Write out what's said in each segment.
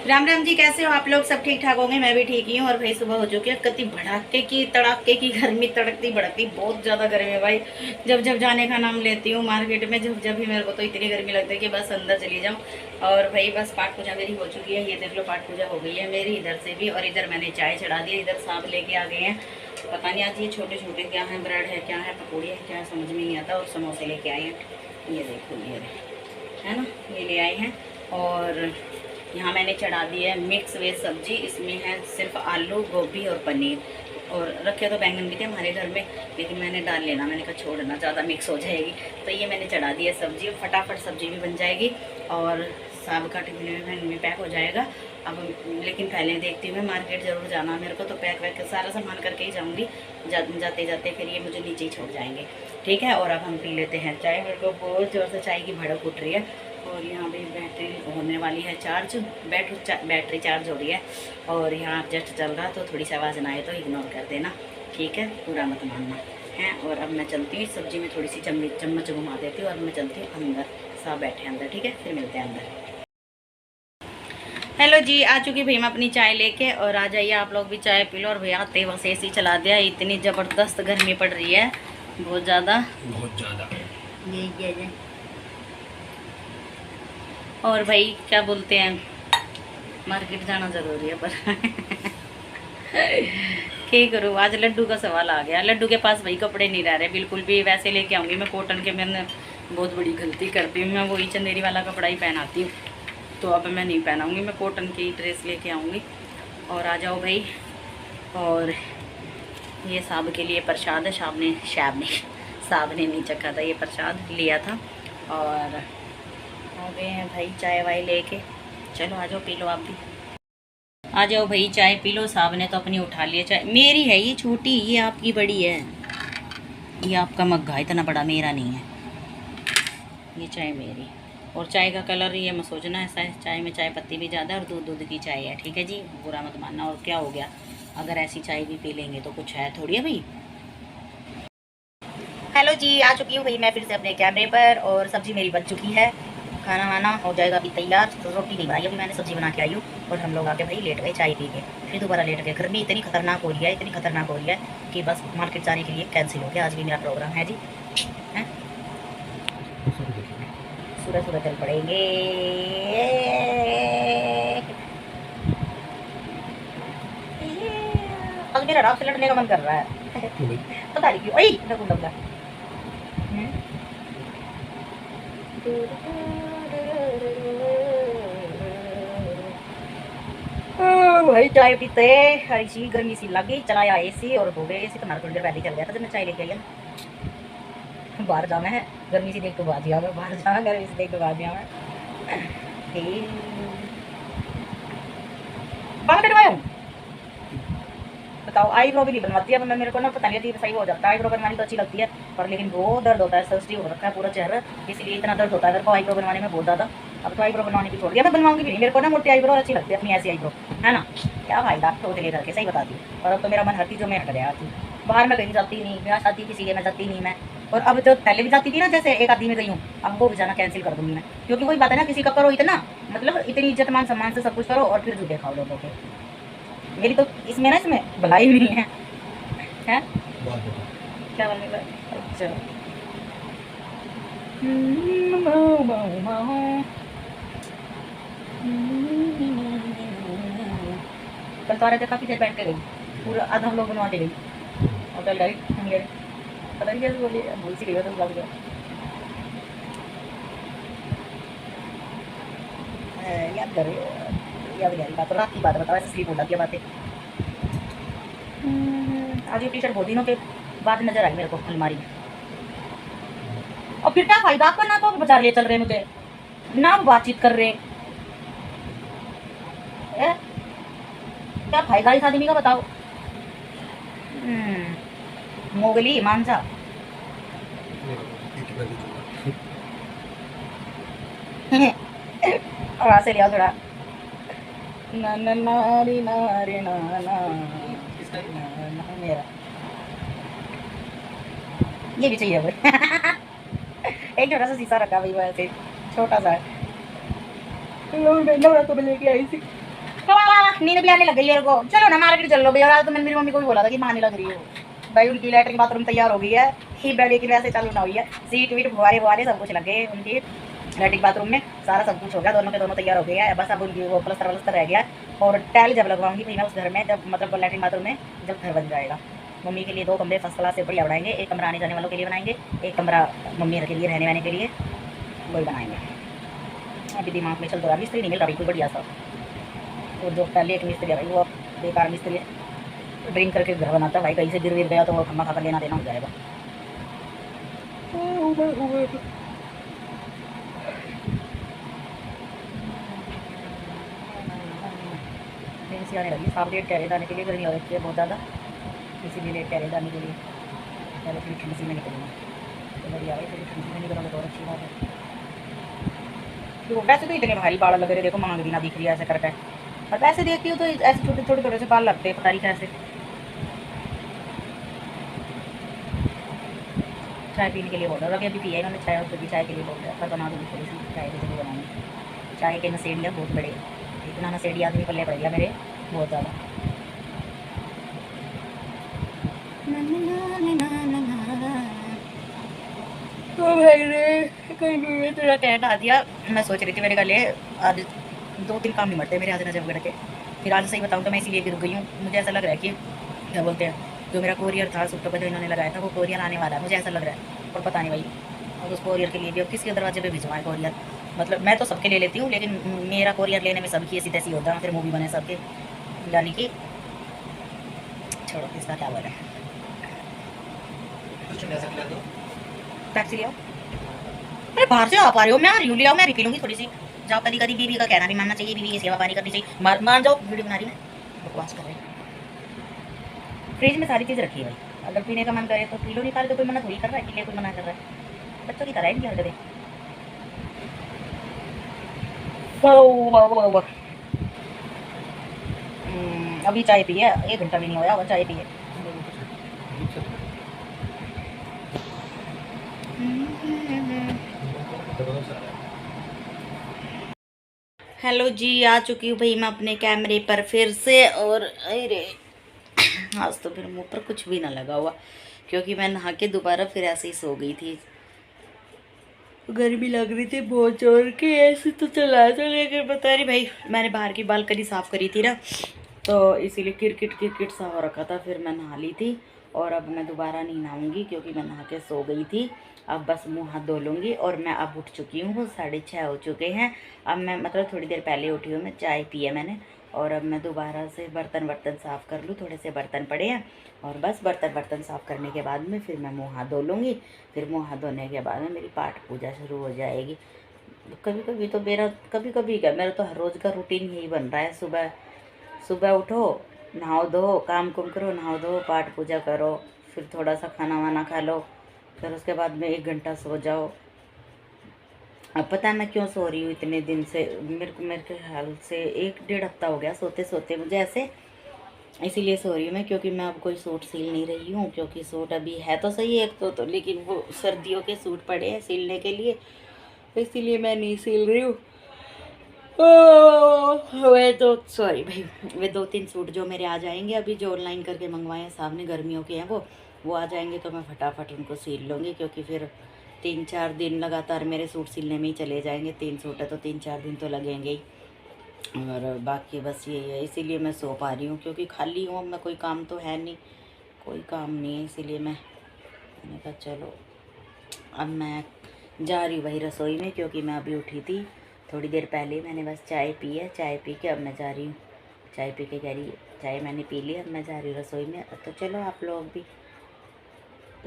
राम राम जी, कैसे हो आप लोग? सब ठीक ठाक होंगे। मैं भी ठीक ही हूँ। और भाई सुबह हो चुकी है कति भड़ाके की तड़ाके की गर्मी, तड़कती भड़कती बहुत ज़्यादा गर्मी है भाई। जब जब जाने का नाम लेती हूँ मार्केट में, जब जब भी मेरे को तो इतनी गर्मी लगती है कि बस अंदर चली जाऊँ। और भाई बस पाठ पूजा मेरी हो चुकी है। ये देख लो, पाठ पूजा हो गई है मेरी इधर से भी। और इधर मैंने चाय चढ़ा दी, इधर सांप लेके आ गए हैं। पता नहीं आज ये छोटे छोटे क्या हैं, ब्रेड है क्या है, पकौड़ी है क्या है, समझ में नहीं आता। और समोसे लेके आए हैं, ये देखो ये है ना, ये ले आए हैं। और यहाँ मैंने चढ़ा दी है मिक्स वेज सब्जी। इसमें है सिर्फ आलू, गोभी और पनीर। और रखे तो बैंगन भी थे हमारे घर में, लेकिन मैंने डाल लेना, मैंने कहा छोड़ना, ज़्यादा मिक्स हो जाएगी। तो ये मैंने चढ़ा दी है सब्जी, फटाफट सब्जी भी बन जाएगी और साग का टिफिन में पैक हो जाएगा। अब लेकिन पहले देखती हूँ, मैं मार्केट ज़रूर जाना मेरे को, तो पैक वैक सारा सामान करके ही जाऊँगी। जाते जाते फिर ये मुझे नीचे ही छोड़ जाएंगे। ठीक है, और अब हम पी लेते हैं चाय। मेरे को बहुत ज़ोर से चाय की भड़क उठ रही है। और यहाँ पे बैटरी होने वाली है चार्ज, बैटरी चार्ज हो रही है। और यहाँ जस्ट चल रहा, तो थोड़ी सी आवाज़ ना आए तो इग्नोर कर देना, ठीक है, पूरा मत मानना है। और अब मैं चलती हूँ, सब्जी में थोड़ी सी चम्मच घुमा देती हूँ और मैं चलती हूँ अंदर। सब बैठे अंदर, ठीक है, फिर मिलते हैं अंदर। हेलो जी, आ चुकी भैया अपनी चाय लेके। और आ जाइए आप लोग भी चाय पी लो। और भैया आते वक्त AC चला दिया, इतनी ज़बरदस्त गर्मी पड़ रही है, बहुत ज़्यादा बहुत ज़्यादा। ये और भाई क्या बोलते हैं, मार्केट जाना ज़रूरी है पर क्या करूँ, आज लड्डू का सवाल आ गया। लड्डू के पास भाई कपड़े नहीं रह रहे बिल्कुल भी। वैसे लेके आऊँगी मैं कॉटन के, मैंने बहुत बड़ी गलती करती हूँ, मैं वही चंदेरी वाला कपड़ा ही पहनाती हूँ। तो अब मैं नहीं पहनाऊँगी, मैं कॉटन की ड्रेस लेके आऊँगी। और आ जाओ भाई। और ये साहब के लिए प्रसाद है, साहब ने नहीं चखा था, ये प्रसाद लिया था। और आ गए हैं भाई चाय वाय लेके। चलो आ जाओ, पी लो आप भी। आ जाओ भाई, चाय पी लो। साहब ने तो अपनी उठा लिया चाय। मेरी है ये छोटी, ये आपकी बड़ी है। ये आपका मग्गा इतना बड़ा, मेरा नहीं है। ये चाय मेरी। और चाय का कलर ये मत सोचना ऐसा है, चाय में चाय पत्ती भी ज़्यादा और दूध की चाय है, ठीक है जी, बुरा मत मानना। और क्या हो गया, अगर ऐसी चाय भी पी लेंगे तो कुछ है थोड़ी है भाई। हेलो जी, आ चुकी हूँ भाई मैं फिर से अपने कैमरे पर। और सब्जी मेरी बन चुकी है, खाना वाना हो जाएगा अभी तैयार। तो रोटी नहीं बनाई अभी मैंने, सब्जी बना के आई हूँ। और हम लोग आके भाई लेट गए चाय पी के, फिर दोबारा लेट गए। गर्मी इतनी खतरनाक हो रही है, इतनी खतरनाक हो रही है कि बस मार्केट जाने के लिए कैंसिल हो गया। आज भी मेरा प्रोग्राम है जी, हैं सूरज चल पड़ेंगे। आज मेरा रात से लड़ने का मन कर रहा है पता नहीं क्यों। भाई चाय पीते हरी सी गर्मी सी लग गई, चलाया AC और हो गए AC। तो थोड़ी देर पहले चल गया था जब मैं चाय लेके आई है। बाहर जाना है, गर्मी से देख तो बाजिया मैं, बाहर जाना गर्मी से देख तो बाजिया मैं। बाल कटवाया हूँ, बताओ। आईब्रो भी नहीं बनवाती है मैं, मेरे को ना पता नहीं सही हो जाता है। आईब्रो बनवानी तो अच्छी लगती है पर लेकिन बहुत दर्द होता है, सर्दी हो रखा है पूरा चेहरा, इसलिए इतना दर्द होता है मेरे को आईब्रो बनवाने में बहुत ज़्यादा। अब तो आईब्रो बनवाने की छोड़ दिया, मैं बनवाऊंगी भी नहीं। मेरे को ना मोटी आईब्रो अच्छी लगती है, अपनी ऐसी आईब्रो है ना, क्या फायदा टोटली करके, सही बताती हूँ। और अब तो मेरा मन हटती जो मैं हट गया थी, बाहर में कहीं जाती नहीं, ब्याह शादी किसी के मैं जाती नहीं मैं। और अब जो पहले भी जाती थी ना, जैसे एक आदमी में गई हूँ, अब वो भी जाना कैंसिल कर दूँगी मैं। क्योंकि वही बात है ना, किसी का करो इतना, मतलब इतनी इज्जत मान सम्मान से सब कुछ करो और फिर झूठे खाओ लोगों के। मेरी तो इसमें ना, इसमें भलाई भी नहीं है, है क्या बोलने का। अच्छा कल तो आ रहे थे, काफ़ी देर बैठ के गई, पूरा आधा हम लोग बनवा के गई। और कल डायरेक्ट हम गए, पता नहीं कैसे बोली, भूल सी गई हो तो बात गया। याद कर बात, रात की बात बताओ, ऐसे स्लीप हो जाती है बातें। आज ये टी-शर्ट बहुत दिनों के बाद नजर आई मेरे को अलमारी में। और फिर क्या फायदा आपका, ना तो बाजार ले चल रहे मुझे, ना वो बातचीत कर रहे, क्या फायदा इस आदमी का बताओ। मोगली मानसा और से लिया थोड़ा ना ना नारी नारी ना ना मेरा ये भी चाहिए भाई। एक छोटा सा शीशा रखा भाई, वैसे छोटा सा तो मैं लेके आई थी। नींद भी आने लग गई है को। चलो ना मार्केट चल लो भैया। आज तो मैंने मेरी मम्मी को भी बोला था कि माँ नहीं लग रही हो भाई। उनकी लैट्रिन बाथरूम तैयार हो गई है, ही बेड की वैसे चालू ना हुई है। सीट वीट फुवारे वुवारे सब कुछ लग गए उनकी लैट्रिन बाथरूम में। सारा सब कुछ हो गया, दोनों के दोनों तैयार हो गए हैं। बस अब उनकी वो प्लस्तर वलस्तर रह गया और टाइल जब लगवाऊंगी भाई मैं उस घर में, जब मतलब लैट्रिन बाथरूम में जब घर बन जाएगा। मम्मी के लिए 2 कमरे फर्स्ट क्लास से बढ़िया बनाएंगे। एक कमरा आने जाने वालों के लिए बनाएंगे, एक कमरा मम्मी के लिए रहने वहने के लिए वही बनाएंगे। अभी दिमाग में चल रहा है, मिस्त्री नहीं मिल रहा बिल्कुल बढ़िया सा। और जो पहले एक मिस्त्री है भाई वो बेकार मिस्त्री है, ड्रिंक करके घर बनाता है भाई। कहीं से गिर गिर गया तो वो खम्मा खा कर लेना देना हो जाएगा। आने लगी साफ लेट टहरे जाने के लिए, गर्मी हो रही है बहुत ज़्यादा, इसीलिए लेट टहरे जाने के लिए पहले थोड़ी ठंडी सी में निकलूँगा। तो बढ़िया भाई, थोड़ी ठंडी में निकलोगे तो और अच्छी बात है। तो वैसे तो इतने भारी बाल लग रहे, देखो मांग भी ना दिख रही है ऐसे करके। और वैसे देखती हूँ तो ऐसे छोटे छोटे छोटे से बाल लगते हैं, पता नहीं कैसे। चाय पीने के लिए बोल रहा था, अभी पिया इन्होंने चाय, उसको भी चाय के लिए बोल रहा था। बना दूँगी थोड़ी सी चाय के लिए बनाऊँगी। चाय के नशेड़ियाँ बहुत बड़े, इतना नशेड़ी आदमी पल्ले पड़ गया मेरे बहुत ज़्यादा। तो भाई ने कहीं तेरा कैट आ दिया। मैं सोच रही थी मेरे गले आज 2-3 काम नहीं मरते मेरे, आज नजर वगैरह के। फिर आज सही बताऊँ तो मैं इसीलिए गिर गई हूँ। मुझे ऐसा लग रहा है कि क्या बोलते हैं, जो मेरा कोरियर था सूटों का जो इन्होंने लगाया था वो कोरियर आने वाला है, मुझे ऐसा लग रहा है। और पता नहीं भाई, और उस कोरियर के लिए भी अब किसके दरवाजे पे भिजवाएं कोरियर। मतलब मैं तो सबके ले लेती हूँ, लेकिन मेरा कोरियर लेने में सबकी ऐसी तैसी होता है, फिर मूवी बने सबके, यानी कि छोड़ो इसका क्या बोल है। टैक्सी ले आओ। अरे बाहर से आप आ रहे हो, मैं आ रही हूँ, ले आओ, मैं भी पी लूँगी थोड़ी सी। जाओ, कभी कभी बीवी का कहना भी मानना चाहिए, बीवी की सेवा पानी करनी चाहिए। मार जाओ, वीडियो बना रही है, बकवास कर रही है। फ्रिज में सारी चीज़ रखी है भाई, अगर पीने का मन करे तो पी लो, निकाल के कोई मना थोड़ी कर रहा है, कि कोई मना कर रहा है। बच्चों की तरह है इनकी हरकतें। अभी चाय पी है, 1 घंटा भी नहीं होया, चाय पी है। हेलो जी, आ चुकी हूँ भाई मैं अपने कैमरे पर फिर से। और अरे आज तो फिर मुँह पर कुछ भी ना लगा हुआ, क्योंकि मैं नहा के दोबारा फिर ऐसे ही सो गई थी। गर्मी लग रही थी बहुत जोर की, ऐसे तो चला था, लेकिन पता नहीं भाई, मैंने बाहर की बालकनी साफ़ करी थी ना, तो इसीलिए किरकिट सा हो रखा था। फिर मैं नहा ली थी और अब मैं दोबारा नहीं नहाऊंगी, क्योंकि मैं नहा के सो गई थी। अब बस मुँह हाथ धो लूँगी। और मैं अब उठ चुकी हूँ, 6:30 हो चुके हैं। अब मैं मतलब थोड़ी देर पहले उठी हूँ, मैं चाय पी है मैंने। और अब मैं दोबारा से बर्तन साफ़ कर लूँ, थोड़े से बर्तन पड़े हैं। और बस बर्तन साफ़ करने के बाद में फिर मैं मुँह हाथ धो लूँगी। फिर मुँह हाथ धोने के बाद में मेरी पाठ पूजा शुरू हो जाएगी। कभी कभी तो मेरा तो हर रोज़ का रूटीन यही बन रहा है। सुबह उठो, नहाओ धो, काम कुम करो, नहाओ धो, पाठ पूजा करो, फिर थोड़ा सा खाना वाना खा लो, फिर उसके बाद में 1 घंटा सो जाओ। अब पता है मैं क्यों सो रही हूँ इतने दिन से, मेरे ख्याल से 1-1.5 हफ्ता हो गया सोते सोते मुझे ऐसे। इसीलिए सो रही हूँ मैं, क्योंकि मैं अब कोई सूट सिल नहीं रही हूँ, क्योंकि सूट अभी है तो सही एक तो लेकिन वो सर्दियों के सूट पड़े हैं सिलने के लिए, इसीलिए मैं नहीं सिल रही हूँ। वे तो सॉरी भाई, वे 2-3 सूट जो मेरे आ जाएंगे, अभी जो ऑनलाइन करके मंगवाए हैं सामने गर्मियों के हैं, वो आ जाएंगे तो मैं फटाफट उनको सिल लूँगी, क्योंकि फिर 3-4 दिन लगातार मेरे सूट सिलने में ही चले जाएंगे। 3 सूट है तो 3-4 दिन तो लगेंगे ही। और बाकी बस यही है, इसीलिए मैं सो पा रही हूँ, क्योंकि खाली हूँ, मैं कोई काम तो है नहीं, कोई काम नहीं है, इसीलिए मैंने कहा चलो अब मैं जा रही हूँ भाई रसोई में, क्योंकि मैं अभी उठी थी थोड़ी देर पहले। मैंने बस चाय पी है, चाय पी के अब मैं जा रही हूँ, चाय पी के कह रही चाय मैंने पी ली, अब मैं जा रही हूँ रसोई में। तो चलो आप लोग भी,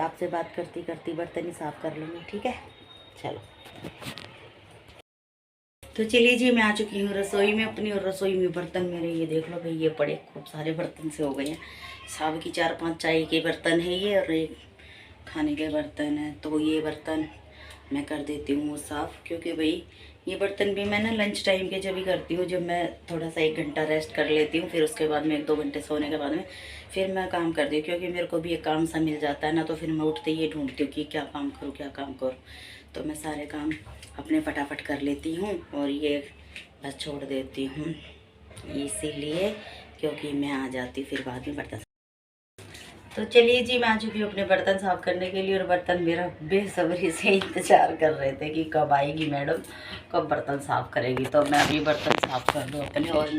आपसे बात करती करती बर्तन ही साफ़ कर लूँगी, ठीक है चलो। तो चलिए जी, मैं आ चुकी हूँ रसोई में अपनी, और रसोई में बर्तन मेरे ये देख लो भाई, ये बड़े खूब सारे बर्तन से हो गए हैं। साब की 4-5 चाय के बर्तन है ये, और एक खाने के बर्तन है। तो ये बर्तन मैं कर देती हूँ साफ़, क्योंकि भाई ये बर्तन भी मैं ना लंच टाइम के जब भी करती हूँ, जब मैं थोड़ा सा 1 घंटा रेस्ट कर लेती हूँ, फिर उसके बाद में 1-2 घंटे सोने के बाद में फिर मैं काम करती हूँ, क्योंकि मेरे को भी एक काम सा मिल जाता है ना, तो फिर मैं उठते ही ये ढूंढती हूँ कि क्या काम करूँ। तो मैं सारे काम अपने फटाफट कर लेती हूँ और ये बस छोड़ देती हूँ। इसीलिए, क्योंकि मैं आ जाती हूँ फिर बाद में बर्तन। तो चलिए जी, मैं आ चुकी हूँ अपने बर्तन साफ़ करने के लिए, और बर्तन मेरा बेसब्री से इंतज़ार कर रहे थे कि कब आएगी मैडम, कब बर्तन साफ़ करेगी। तो मैं अभी बर्तन साफ़ कर दूँ अपने। और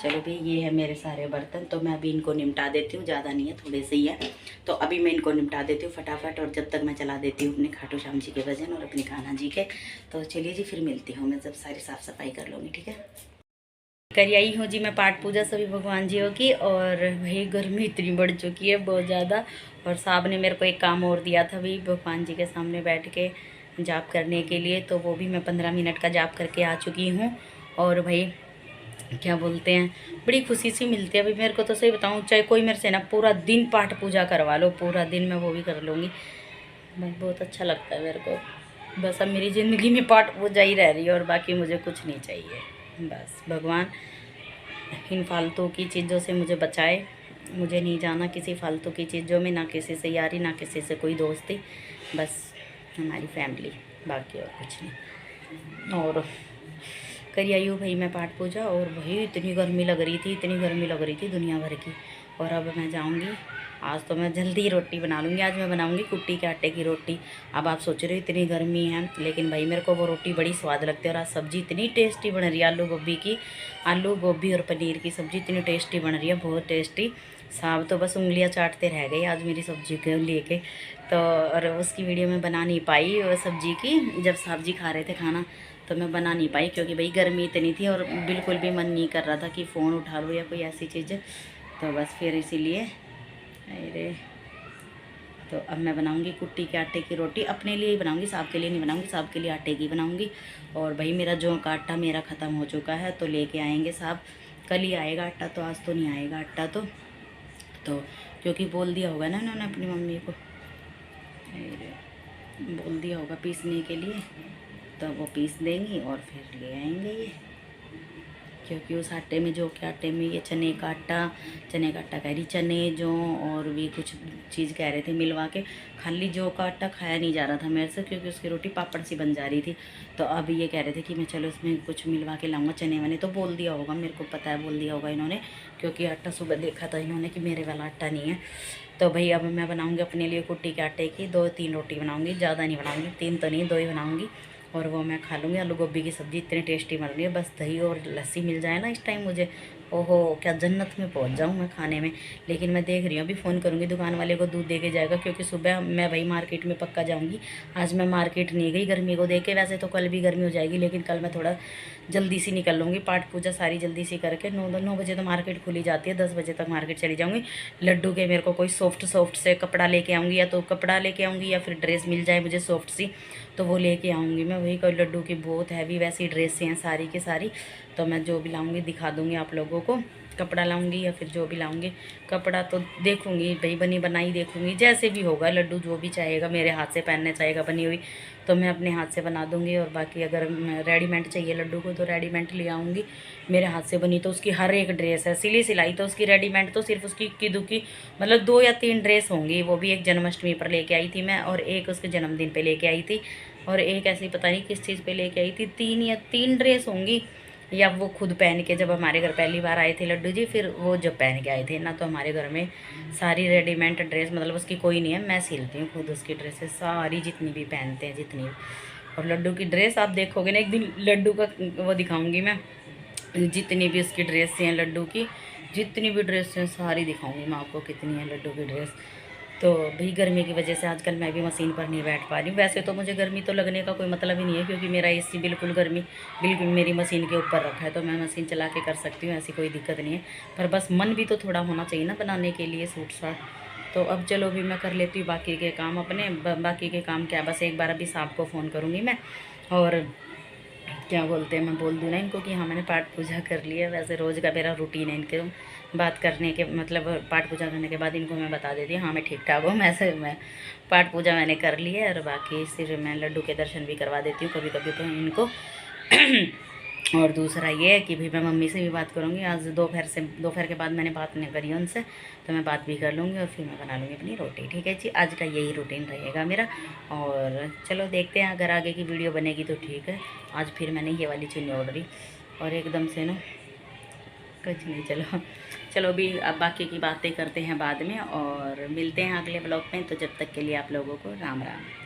चलो भाई, ये है मेरे सारे बर्तन, तो मैं अभी इनको निपटा देती हूँ। ज़्यादा नहीं है, थोड़े से ही है, तो अभी मैं इनको निपटा देती हूँ फटाफट। और जब तक मैं चला देती हूँ अपने खाटू श्याम जी के भजन और अपने कान्हा जी के। तो चलिए जी, फिर मिलती हूँ मैं जब सारी साफ़ सफाई कर लूँगी, ठीक है। कर आई हूँ जी मैं पाठ पूजा सभी भगवान जियों की। और भाई गर्मी इतनी बढ़ चुकी है बहुत ज़्यादा। और साहब ने मेरे को एक काम और दिया था भाई, भगवान जी के सामने बैठ के जाप करने के लिए। तो वो भी मैं 15 मिनट का जाप करके आ चुकी हूँ। और भाई क्या बोलते हैं, बड़ी खुशी सी मिलती है भाई मेरे को। तो सही बताऊँ, चाहे कोई मेरे से ना पूरा दिन पाठ पूजा करवा लो, पूरा दिन मैं वो भी कर लूँगी। बस बहुत अच्छा लगता है मेरे को। बस अब मेरी ज़िंदगी में पाठ पूजा ही रह रही है, और बाकी मुझे कुछ नहीं चाहिए। बस भगवान इन फालतू की चीज़ों से मुझे बचाए। मुझे नहीं जाना किसी फालतू की चीज़ों में, ना किसी से यारी, ना किसी से कोई दोस्ती। बस हमारी फैमिली, बाकी और कुछ नहीं। और करी आई हूँ भाई मैं पाठ पूजा। और भाई इतनी गर्मी लग रही थी, इतनी गर्मी लग रही थी दुनिया भर की। और अब मैं जाऊँगी, आज तो मैं जल्दी रोटी बना लूँगी। आज मैं बनाऊँगी कुट्टी के आटे की रोटी। अब आप सोच रहे हो इतनी गर्मी है, लेकिन भाई मेरे को वो रोटी बड़ी स्वाद लगती है। और आज सब्ज़ी इतनी टेस्टी बन रही है, आलू गोभी की, आलू गोभी और पनीर की सब्ज़ी इतनी टेस्टी बन रही है, बहुत टेस्टी। साहब तो बस उंगलियां चाटते रह गए आज मेरी सब्ज़ी को लेके। तो और उसकी वीडियो में बना नहीं पाई वो सब्ज़ी की, जब साहब जी खा रहे थे खाना तो मैं बना नहीं पाई, क्योंकि भाई गर्मी इतनी थी और बिल्कुल भी मन नहीं कर रहा था कि फ़ोन उठा लो या कोई ऐसी चीज़। तो बस फिर इसीलिए, अरे तो अब मैं बनाऊंगी कुट्टी के आटे की रोटी। अपने लिए ही बनाऊंगी, साहब के लिए नहीं बनाऊंगी, साहब के लिए आटे की बनाऊंगी। और भाई मेरा जो का आटा मेरा ख़त्म हो चुका है, तो लेके आएंगे साहब। कल ही आएगा आटा, तो आज तो नहीं आएगा आटा। तो क्योंकि बोल दिया होगा ना उन्होंने अपनी मम्मी को, बोल दिया होगा पीसने के लिए, तो वो पीस देंगी और फिर ले आएंगे ये। क्योंकि उस आटे में, जो के आटे में ये चने का आटा कह रही, चने जो और भी कुछ चीज़ कह रहे थे मिलवा के। खाली जो का आटा खाया नहीं जा रहा था मेरे से, क्योंकि उसकी रोटी पापड़ सी बन जा रही थी। तो अब ये कह रहे थे कि मैं चलो इसमें कुछ मिलवा के लाऊंगा चने वाले। तो बोल दिया होगा, मेरे को पता है बोल दिया होगा इन्होंने, क्योंकि आटा सुबह देखा था इन्होंने कि मेरे वाला आटा नहीं है। तो भाई अब मैं बनाऊँगी अपने लिए कुट्टी के आटे की 2-3 रोटी बनाऊँगी, ज़्यादा नहीं बनाऊँगी, 3 तो नहीं 2 ही बनाऊँगी। और वो मैं खा लूँगी। आलू गोभी की सब्ज़ी इतनी टेस्टी बन रही है, बस दही और लस्सी मिल जाए ना इस टाइम मुझे, ओहो क्या जन्नत में पहुंच जाऊँ मैं खाने में। लेकिन मैं देख रही हूँ, अभी फ़ोन करूँगी दुकान वाले को, दूध दे के जाएगा, क्योंकि सुबह मैं भाई मार्केट में पक्का जाऊँगी। आज मैं मार्केट नहीं गई गर्मी को देख के, वैसे तो कल भी गर्मी हो जाएगी, लेकिन कल मैं थोड़ा जल्दी सी निकल लूँगी, पाठ पूजा सारी जल्दी सी करके। 9 बजे तो मार्केट खुली जाती है, 10 बजे तक मार्केट चली जाऊँगी। लड्डू के मेरे को कोई सॉफ्ट से कपड़ा लेके आऊँगी, या तो कपड़ा लेके आऊँगी या फिर ड्रेस मिल जाए मुझे सॉफ्ट सी, तो वो लेके आऊँगी मैं। वही कोई लड्डू की बहुत हैवी वैसी ड्रेसें हैं सारी की सारी। तो मैं जो भी लाऊँगी दिखा दूँगी आप लोगों को, कपड़ा लाऊंगी या फिर जो भी लाऊंगी। कपड़ा तो देखूंगी भाई, बनी बनाई देखूंगी, जैसे भी होगा। लड्डू जो भी चाहेगा, मेरे हाथ से पहनने चाहेगा बनी हुई, तो मैं अपने हाथ से बना दूंगी। और बाकी अगर रेडीमेड चाहिए लड्डू को, तो रेडीमेड ले आऊँगी। मेरे हाथ से बनी तो उसकी हर एक ड्रेस है, सिली सिलाई, तो उसकी रेडीमेड तो सिर्फ उसकी इक्की दुक्की, मतलब 2 या 3 ड्रेस होंगी। वो भी एक जन्माष्टमी पर लेके आई थी मैं, और एक उसके जन्मदिन पर लेके आई थी, और एक ऐसी पता नहीं किस चीज़ पर लेके आई थी। 3 ड्रेस होंगी, या वो खुद पहन के, जब हमारे घर पहली बार आए थे लड्डू जी, फिर वो जब पहन के आए थे ना, तो हमारे घर में सारी रेडीमेड ड्रेस, मतलब उसकी कोई नहीं है, मैं सिलती हूँ खुद उसकी ड्रेसेस सारी, जितनी भी पहनते हैं जितनी भी। और लड्डू की ड्रेस आप देखोगे ना, एक दिन लड्डू का वो दिखाऊंगी मैं, जितनी भी उसकी ड्रेस हैं लड्डू की, जितनी भी ड्रेस हैं सारी दिखाऊंगी मैं आपको कितनी है लड्डू की ड्रेस। तो भाई गर्मी की वजह से आजकल मैं भी मशीन पर नहीं बैठ पा रही हूँ। वैसे तो मुझे गर्मी तो लगने का कोई मतलब ही नहीं है, क्योंकि मेरा एसी बिल्कुल गर्मी बिल्कुल मेरी मशीन के ऊपर रखा है, तो मैं मशीन चला के कर सकती हूँ, ऐसी कोई दिक्कत नहीं है। पर बस मन भी तो थोड़ा होना चाहिए ना बनाने के लिए सूट साट। तो अब चलो भी मैं कर लेती हूँ बाकी के काम अपने। बाकी के काम क्या, बस एक बार अभी साहब को फ़ोन करूँगी मैं, और क्या बोलते हैं, मैं बोल दूँ ना इनको कि हाँ मैंने पाठ पूजा कर लिया। वैसे रोज़ का मेरा रूटीन है इनके बात करने के, मतलब पाठ पूजा करने के बाद इनको मैं बता देती हूँ हाँ मैं ठीक ठाक हूँ। वैसे मैं पाठ पूजा मैंने कर ली है, और बाकी सिर्फ मैं लड्डू के दर्शन भी करवा देती हूँ कभी कभी तो इनको। और दूसरा ये है कि भाई मैं मम्मी से भी बात करूँगी आज दोपहर के बाद मैंने बात नहीं करी उनसे, तो मैं बात भी कर लूँगी और फिर मैं बना लूँगी अपनी रोटी। ठीक है जी, आज का यही रूटीन रहेगा मेरा। और चलो देखते हैं, अगर आगे की वीडियो बनेगी तो ठीक है। आज फिर मैंने ये वाली चुन्नी ओढ़ी, और एकदम से ना कुछ नहीं, चलो चलो अभी अब बाकी की बातें करते हैं बाद में और मिलते हैं अगले ब्लॉग में। तो जब तक के लिए आप लोगों को राम राम।